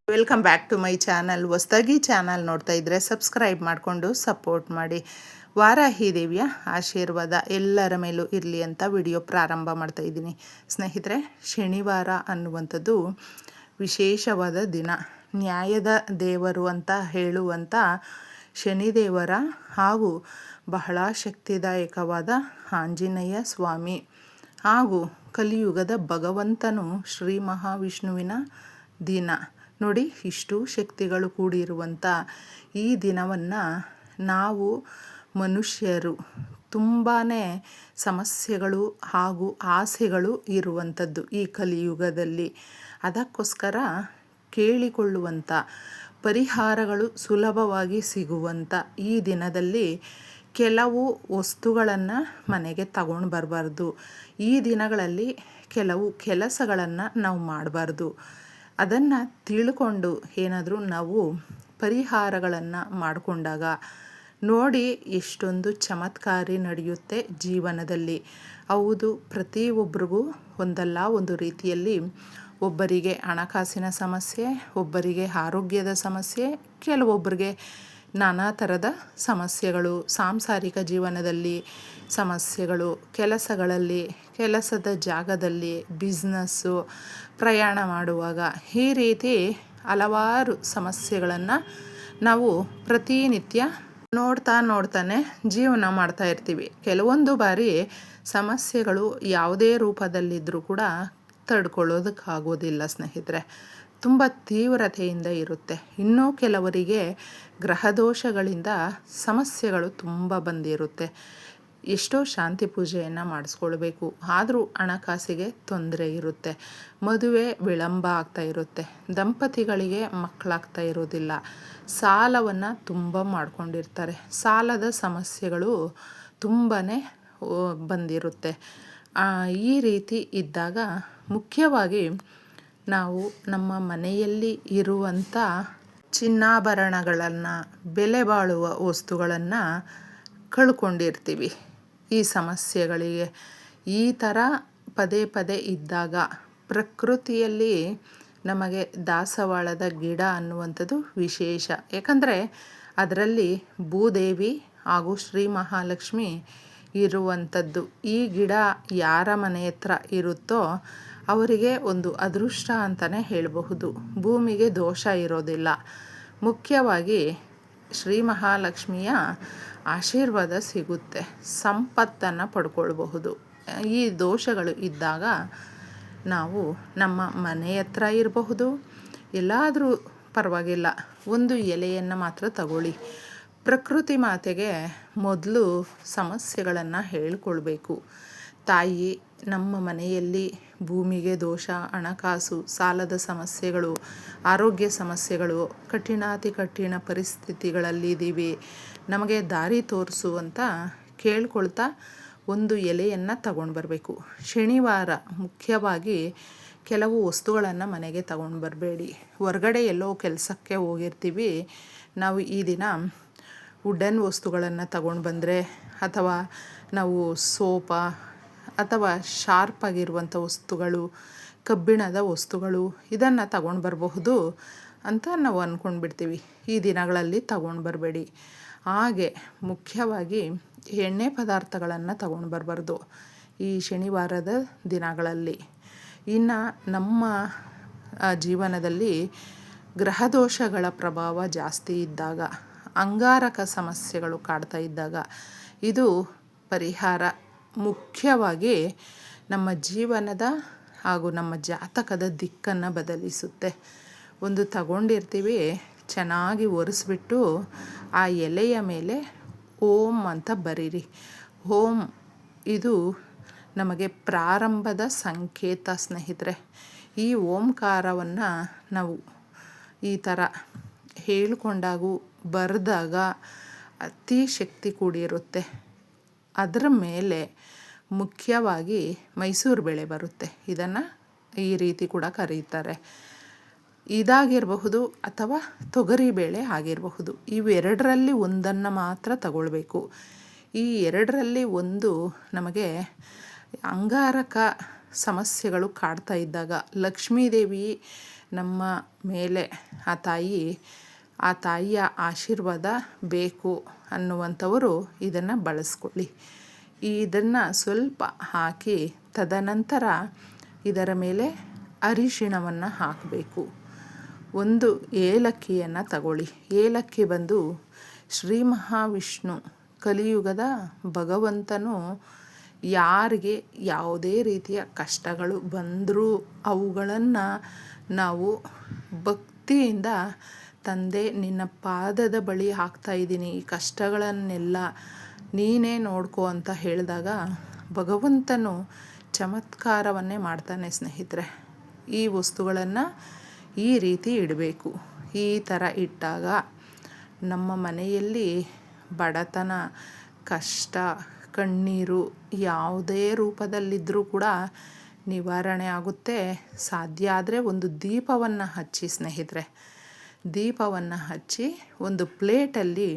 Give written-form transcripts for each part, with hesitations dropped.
Welcome back to my channel. ಹೊಸದಾಗಿ channel ನೋಡ್ತಾ ಇದ್ದರೆ ಸಬ್ಸ್ಕ್ರೈಬ್ ಮಾಡಿಕೊಂಡು ಸಪೋರ್ಟ್ ಮಾಡಿ. ವಾರಾಹಿ ದೇವಿಯ ಆಶೀರ್ವಾದ ಎಲ್ಲರ ಮೇಲೂ ಇರಲಿ ಅಂತ ವಿಡಿಯೋ ಪ್ರಾರಂಭ ಮಾಡ್ತಾ ಇದ್ದೀನಿ. ಸ್ನೇಹಿತರೆ, ಶನಿವಾರ ಅನ್ನುವಂಥದ್ದು ವಿಶೇಷವಾದ ದಿನ. ನ್ಯಾಯದ ದೇವರು ಅಂತ ಹೇಳುವಂಥ ಶನಿದೇವರ ಹಾಗೂ ಬಹಳ ಶಕ್ತಿದಾಯಕವಾದ ಆಂಜನೇಯ ಸ್ವಾಮಿ ಹಾಗೂ ಕಲಿಯುಗದ ಭಗವಂತನು ಶ್ರೀ ಮಹಾವಿಷ್ಣುವಿನ ದಿನ ನೋಡಿ. ಇಷ್ಟು ಶಕ್ತಿಗಳು ಕೂಡಿರುವಂಥ ಈ ದಿನವನ್ನು ನಾವು ಮನುಷ್ಯರು ತುಂಬಾ ಸಮಸ್ಯೆಗಳು ಹಾಗೂ ಆಸೆಗಳು ಇರುವಂಥದ್ದು ಈ ಕಲಿಯುಗದಲ್ಲಿ. ಅದಕ್ಕೋಸ್ಕರ ಕೇಳಿಕೊಳ್ಳುವಂಥ ಪರಿಹಾರಗಳು ಸುಲಭವಾಗಿ ಸಿಗುವಂಥ ಈ ದಿನದಲ್ಲಿ ಕೆಲವು ವಸ್ತುಗಳನ್ನು ಮನೆಗೆ ತಗೊಂಡು ಬರಬಾರ್ದು. ಈ ದಿನಗಳಲ್ಲಿ ಕೆಲವು ಕೆಲಸಗಳನ್ನು ನಾವು ಮಾಡಬಾರ್ದು. ಅದನ್ನು ತಿಳ್ಕೊಂಡು ಏನಾದರೂ ನಾವು ಪರಿಹಾರಗಳನ್ನು ಮಾಡಿಕೊಂಡಾಗ ನೋಡಿ ಎಷ್ಟೊಂದು ಚಮತ್ಕಾರಿ ನಡೆಯುತ್ತೆ ಜೀವನದಲ್ಲಿ. ಹೌದು, ಪ್ರತಿಯೊಬ್ಬರಿಗೂ ಒಂದಲ್ಲ ಒಂದು ರೀತಿಯಲ್ಲಿ ಒಬ್ಬರಿಗೆ ಹಣಕಾಸಿನ ಸಮಸ್ಯೆ, ಒಬ್ಬರಿಗೆ ಆರೋಗ್ಯದ ಸಮಸ್ಯೆ, ಕೆಲವೊಬ್ಬರಿಗೆ ನಾನಾ ಥರದ ಸಮಸ್ಯೆಗಳು, ಸಾಂಸಾರಿಕ ಜೀವನದಲ್ಲಿ ಸಮಸ್ಯೆಗಳು, ಕೆಲಸಗಳಲ್ಲಿ, ಕೆಲಸದ ಜಾಗದಲ್ಲಿ, ಬಿಸ್ನೆಸ್ಸು, ಪ್ರಯಾಣ ಮಾಡುವಾಗ ಈ ರೀತಿ ಹಲವಾರು ಸಮಸ್ಯೆಗಳನ್ನು ನಾವು ಪ್ರತಿನಿತ್ಯ ನೋಡ್ತಾನೆ ಜೀವನ ಮಾಡ್ತಾ ಇರ್ತೀವಿ. ಕೆಲವೊಂದು ಬಾರಿ ಸಮಸ್ಯೆಗಳು ಯಾವುದೇ ರೂಪದಲ್ಲಿದ್ದರೂ ಕೂಡ ತಡ್ಕೊಳ್ಳೋದಕ್ಕಾಗೋದಿಲ್ಲ ಸ್ನೇಹಿತರೆ. ತುಂಬ ತೀವ್ರತೆಯಿಂದ ಇರುತ್ತೆ. ಇನ್ನೂ ಕೆಲವರಿಗೆ ಗ್ರಹದೋಷಗಳಿಂದ ಸಮಸ್ಯೆಗಳು ತುಂಬ ಬಂದಿರುತ್ತೆ. ಎಷ್ಟೋ ಶಾಂತಿ ಪೂಜೆಯನ್ನು ಮಾಡಿಸ್ಕೊಳ್ಬೇಕು, ಆದರೂ ಹಣಕಾಸಿಗೆ ತೊಂದರೆ ಇರುತ್ತೆ. ಮದುವೆ ವಿಳಂಬ ಆಗ್ತಾ ಇರುತ್ತೆ. ದಂಪತಿಗಳಿಗೆ ಮಕ್ಕಳಾಗ್ತಾ ಇರೋದಿಲ್ಲ. ಸಾಲವನ್ನು ತುಂಬ ಮಾಡ್ಕೊಂಡಿರ್ತಾರೆ. ಸಾಲದ ಸಮಸ್ಯೆಗಳು ತುಂಬಾ ಬಂದಿರುತ್ತೆ. ಈ ರೀತಿ ಇದ್ದಾಗ ಮುಖ್ಯವಾಗಿ ನಾವು ನಮ್ಮ ಮನೆಯಲ್ಲಿ ಇರುವಂಥ ಚಿನ್ನಾಭರಣಗಳನ್ನು, ಬೆಲೆ ಬಾಳುವ ವಸ್ತುಗಳನ್ನು ಕಳ್ಕೊಂಡಿರ್ತೀವಿ ಈ ಸಮಸ್ಯೆಗಳಿಗೆ. ಈ ಥರ ಪದೇ ಪದೇ ಇದ್ದಾಗ ಪ್ರಕೃತಿಯಲ್ಲಿ ನಮಗೆ ದಾಸವಾಳದ ಗಿಡ ಅನ್ನುವಂಥದ್ದು ವಿಶೇಷ. ಯಾಕಂದರೆ ಅದರಲ್ಲಿ ಭೂದೇವಿ ಹಾಗೂ ಶ್ರೀ ಮಹಾಲಕ್ಷ್ಮಿ ಇರುವಂಥದ್ದು. ಈ ಗಿಡ ಯಾರ ಮನೆ ಹತ್ರ ಇರುತ್ತೋ ಅವರಿಗೆ ಒಂದು ಅದೃಷ್ಟ ಅಂತಲೇ ಹೇಳಬಹುದು. ಭೂಮಿಗೆ ದೋಷ ಇರೋದಿಲ್ಲ. ಮುಖ್ಯವಾಗಿ ಶ್ರೀ ಮಹಾಲಕ್ಷ್ಮಿಯ ಆಶೀರ್ವಾದ ಸಿಗುತ್ತೆ, ಸಂಪತ್ತನ್ನು ಪಡ್ಕೊಳ್ಬಹುದು. ಈ ದೋಷಗಳು ಇದ್ದಾಗ ನಾವು ನಮ್ಮ ಮನೆ ಹತ್ರ ಇರಬಹುದು, ಎಲ್ಲಾದರೂ ಪರವಾಗಿಲ್ಲ, ಒಂದು ಎಲೆಯನ್ನು ಮಾತ್ರ ತಗೊಳ್ಳಿ. ಪ್ರಕೃತಿ ಮಾತೆಗೆ ಮೊದಲು ಸಮಸ್ಯೆಗಳನ್ನು ಹೇಳ್ಕೊಳ್ಬೇಕು. ತಾಯಿ, ನಮ್ಮ ಮನೆಯಲ್ಲಿ ಭೂಮಿಗೆ ದೋಷ, ಹಣಕಾಸು, ಸಾಲದ ಸಮಸ್ಯೆಗಳು, ಆರೋಗ್ಯ ಸಮಸ್ಯೆಗಳು, ಕಠಿಣಾತಿ ಕಠಿಣ ಪರಿಸ್ಥಿತಿಗಳಲ್ಲಿದ್ದೀವಿ, ನಮಗೆ ದಾರಿ ತೋರಿಸು ಅಂತ ಕೇಳ್ಕೊಳ್ತಾ ಒಂದು ಎಲೆಯನ್ನು ತಗೊಂಡು ಬರಬೇಕು. ಶನಿವಾರ ಮುಖ್ಯವಾಗಿ ಕೆಲವು ವಸ್ತುಗಳನ್ನು ಮನೆಗೆ ತಗೊಂಡು ಬರಬೇಡಿ. ಹೊರಗಡೆ ಎಲ್ಲೋ ಕೆಲಸಕ್ಕೆ ಹೋಗಿರ್ತೀವಿ, ನಾವು ಈ ದಿನ ವುಡನ್ ವಸ್ತುಗಳನ್ನು ತಗೊಂಡು ಬಂದರೆ, ಅಥವಾ ನಾವು ಸೋಪ ಅಥವಾ ಶಾರ್ಪ್ ಆಗಿರುವಂಥ ವಸ್ತುಗಳು, ಕಬ್ಬಿಣದ ವಸ್ತುಗಳು, ಇದನ್ನು ತಗೊಂಡು ಬರಬಹುದು ಅಂತ ನಾವು ಅಂದ್ಕೊಂಡ್ಬಿಡ್ತೀವಿ. ಈ ದಿನಗಳಲ್ಲಿ ತಗೊಂಡು ಬರಬೇಡಿ. ಹಾಗೆ ಮುಖ್ಯವಾಗಿ ಎಣ್ಣೆ ಪದಾರ್ಥಗಳನ್ನು ತಗೊಂಡು ಬರಬಾರ್ದು ಈ ಶನಿವಾರದ ದಿನಗಳಲ್ಲಿ. ಇನ್ನು ನಮ್ಮ ಜೀವನದಲ್ಲಿ ಗ್ರಹದೋಷಗಳ ಪ್ರಭಾವ ಜಾಸ್ತಿ ಇದ್ದಾಗ, ಅಂಗಾರಕ ಸಮಸ್ಯೆಗಳು ಕಾಡ್ತಾ ಇದ್ದಾಗ ಇದು ಪರಿಹಾರ ಮುಖ್ಯವಾಗಿ ನಮ್ಮ ಜೀವನದ ಹಾಗೂ ನಮ್ಮ ಜಾತಕದ ದಿಕ್ಕನ್ನು ಬದಲಿಸುತ್ತೆ. ಒಂದು ತಗೊಂಡಿರ್ತೀವಿ, ಚೆನ್ನಾಗಿ ಒರೆಸ್ಬಿಟ್ಟು ಆ ಎಲೆಯ ಮೇಲೆ ಓಂ ಅಂತ ಬರೀರಿ. ಓಂ ಇದು ನಮಗೆ ಪ್ರಾರಂಭದ ಸಂಕೇತ ಸ್ನೇಹಿತರೆ. ಈ ಓಂಕಾರವನ್ನು ನಾವು ಈ ಥರ ಹೇಳಿಕೊಂಡಾಗೂ ಬರೆದಾಗ ಅತಿ ಶಕ್ತಿ ಕೂಡಿರುತ್ತೆ. ಅದರ ಮೇಲೆ ಮುಖ್ಯವಾಗಿ ಮೈಸೂರು ಬೇಳೆ ಬರುತ್ತೆ. ಇದನ್ನು ಈ ರೀತಿ ಕೂಡ ಕರೀತಾರೆ. ಇದಾಗಿರಬಹುದು ಅಥವಾ ತೊಗರಿಬೇಳೆ ಆಗಿರಬಹುದು. ಇವೆರಡರಲ್ಲಿ ಒಂದನ್ನು ಮಾತ್ರ ತಗೊಳ್ಬೇಕು. ಈ ಎರಡರಲ್ಲಿ ಒಂದು ನಮಗೆ ಅಂಗಾರಕ ಸಮಸ್ಯೆಗಳು ಕಾಡ್ತಾ ಇದ್ದಾಗ ಲಕ್ಷ್ಮೀದೇವಿ ನಮ್ಮ ಮೇಲೆ ಆ ತಾಯಿಯ ಆಶೀರ್ವಾದ ಬೇಕು ಅನ್ನುವಂಥವರು ಇದನ್ನು ಬಳಸ್ಕೊಳ್ಳಿ. ಇದನ್ನು ಸ್ವಲ್ಪ ಹಾಕಿ ತದನಂತರ ಇದರ ಮೇಲೆ ಅರಿಶಿಣವನ್ನು ಹಾಕಬೇಕು. ಒಂದು ಏಲಕ್ಕಿಯನ್ನು ತಗೊಳ್ಳಿ. ಏಲಕ್ಕಿ ಬಂದು ಶ್ರೀ ಮಹಾವಿಷ್ಣು ಕಲಿಯುಗದ ಭಗವಂತನು ಯಾರಿಗೆ ಯಾವುದೇ ರೀತಿಯ ಕಷ್ಟಗಳು ಬಂದರೂ ಅವುಗಳನ್ನು ನಾವು ಭಕ್ತಿಯಿಂದ ತಂದೆ ನಿನ್ನ ಪಾದದ ಬಳಿ ಹಾಕ್ತಾಯಿದ್ದೀನಿ, ಈ ಕಷ್ಟಗಳನ್ನೆಲ್ಲ ನೀನೇ ನೋಡ್ಕೋ ಅಂತ ಹೇಳಿದಾಗ ಭಗವಂತನು ಚಮತ್ಕಾರವನ್ನೇ ಮಾಡ್ತಾನೆ ಸ್ನೇಹಿತರೆ. ಈ ವಸ್ತುಗಳನ್ನು ಈ ರೀತಿ ಇಡಬೇಕು. ಈ ಥರ ಇಟ್ಟಾಗ ನಮ್ಮ ಮನೆಯಲ್ಲಿ ಬಡತನ, ಕಷ್ಟ, ಕಣ್ಣೀರು ಯಾವುದೇ ರೂಪದಲ್ಲಿದ್ದರೂ ಕೂಡ ನಿವಾರಣೆ ಆಗುತ್ತೆ. ಸಾಧ್ಯ ಆದರೆ ಒಂದು ದೀಪವನ್ನು ಹಚ್ಚಿ ಸ್ನೇಹಿತರೆ. ದೀಪವನ್ನು ಹಚ್ಚಿ ಒಂದು ಪ್ಲೇಟಲ್ಲಿ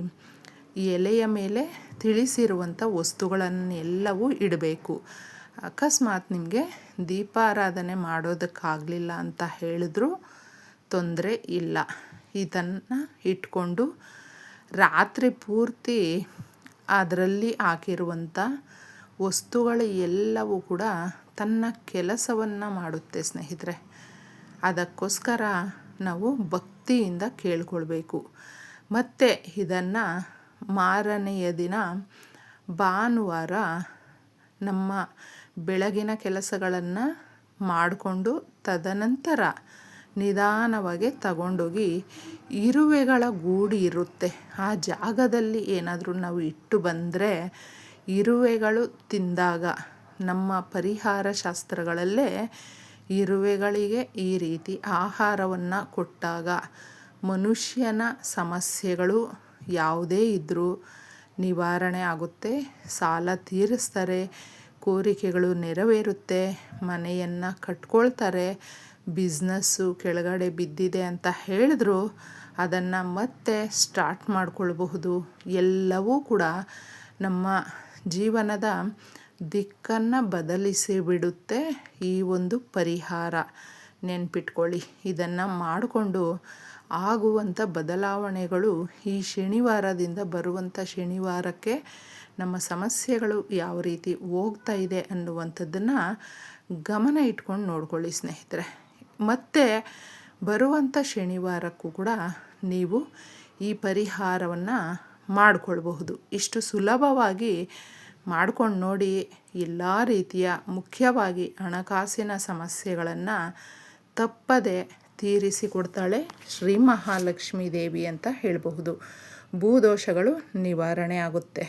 ಎಲೆಯ ಮೇಲೆ ತಿಳಿಸಿರುವಂಥ ವಸ್ತುಗಳನ್ನೆಲ್ಲವೂ ಇಡಬೇಕು. ಅಕಸ್ಮಾತ್ ನಿಮಗೆ ದೀಪಾರಾಧನೆ ಮಾಡೋದಕ್ಕಾಗಲಿಲ್ಲ ಅಂತ ಹೇಳಿದ್ರೂ ತೊಂದರೆ ಇಲ್ಲ. ಇದನ್ನು ಇಟ್ಕೊಂಡು ರಾತ್ರಿ ಪೂರ್ತಿ ಅದರಲ್ಲಿ ಹಾಕಿರುವಂಥ ವಸ್ತುಗಳು ಎಲ್ಲವೂ ಕೂಡ ತನ್ನ ಕೆಲಸವನ್ನು ಮಾಡುತ್ತೆ ಸ್ನೇಹಿತರೆ. ಅದಕ್ಕೋಸ್ಕರ ನಾವು ಭಕ್ತಿಯಿಂದ ಕೇಳ್ಕೊಳ್ಬೇಕು. ಮತ್ತು ಇದನ್ನು ಮಾರನೆಯ ದಿನ ಭಾನುವಾರ ನಮ್ಮ ಬೆಳಗಿನ ಕೆಲಸಗಳನ್ನು ಮಾಡಿಕೊಂಡು ತದನಂತರ ನಿಧಾನವಾಗಿ ತಗೊಂಡೋಗಿ ಇರುವೆಗಳ ಗೂಡು ಇರುತ್ತೆ, ಆ ಜಾಗದಲ್ಲಿ ಏನಾದರೂ ನಾವು ಇಟ್ಟು ಬಂದರೆ ಇರುವೆಗಳು ತಿಂದಾಗ ನಮ್ಮ ಪರಿಹಾರ ಶಾಸ್ತ್ರಗಳಲ್ಲೇ ಇರುವೆಗಳಿಗೆ ಈ ರೀತಿ ಆಹಾರವನ್ನು ಕೊಟ್ಟಾಗ ಮನುಷ್ಯನ ಸಮಸ್ಯೆಗಳು ಯಾವುದೇ ಇದ್ದರೂ ನಿವಾರಣೆ ಆಗುತ್ತೆ. ಸಾಲ ತೀರಿಸ್ತಾರೆ, ಕೋರಿಕೆಗಳು ನೆರವೇರುತ್ತೆ, ಮನೆಯನ್ನು ಕಟ್ಕೊಳ್ತಾರೆ. ಬಿಸ್ನೆಸ್ಸು ಕೆಳಗಡೆ ಬಿದ್ದಿದೆ ಅಂತ ಹೇಳಿದ್ರು ಅದನ್ನು ಮತ್ತೆ ಸ್ಟಾರ್ಟ್ ಮಾಡ್ಕೊಳ್ಬಹುದು. ಎಲ್ಲವೂ ಕೂಡ ನಮ್ಮ ಜೀವನದ ದಿಕ್ಕನ್ನು ಬದಲಿಸಿ ಬಿಡುತ್ತೆ ಈ ಒಂದು ಪರಿಹಾರ. ನೆನ್ಪಿಟ್ಕೊಳ್ಳಿ. ಇದನ್ನು ಮಾಡಿಕೊಂಡು ಆಗುವಂಥ ಬದಲಾವಣೆಗಳು ಈ ಶನಿವಾರದಿಂದ ಬರುವಂಥ ಶನಿವಾರಕ್ಕೆ ನಮ್ಮ ಸಮಸ್ಯೆಗಳು ಯಾವ ರೀತಿ ಹೋಗ್ತಾ ಇದೆ ಅನ್ನುವಂಥದ್ದನ್ನು ಗಮನ ಇಟ್ಕೊಂಡು ನೋಡ್ಕೊಳ್ಳಿ ಸ್ನೇಹಿತರೆ. ಮತ್ತು ಬರುವಂಥ ಶನಿವಾರಕ್ಕೂ ಕೂಡ ನೀವು ಈ ಪರಿಹಾರವನ್ನು ಮಾಡಿಕೊಳ್ಬಹುದು. ಇಷ್ಟು ಸುಲಭವಾಗಿ ಮಾಡ್ಕೊಂಡು ನೋಡಿ. ಎಲ್ಲ ರೀತಿಯ ಮುಖ್ಯವಾಗಿ ಹಣಕಾಸಿನ ಸಮಸ್ಯೆಗಳನ್ನು ತಪ್ಪದೆ ತೀರಿಸಿಕೊಡ್ತಾಳೆ ಶ್ರೀ ಮಹಾಲಕ್ಷ್ಮೀ ದೇವಿ ಅಂತ ಹೇಳಬಹುದು. ಭೂದೋಷಗಳು ನಿವಾರಣೆ ಆಗುತ್ತೆ.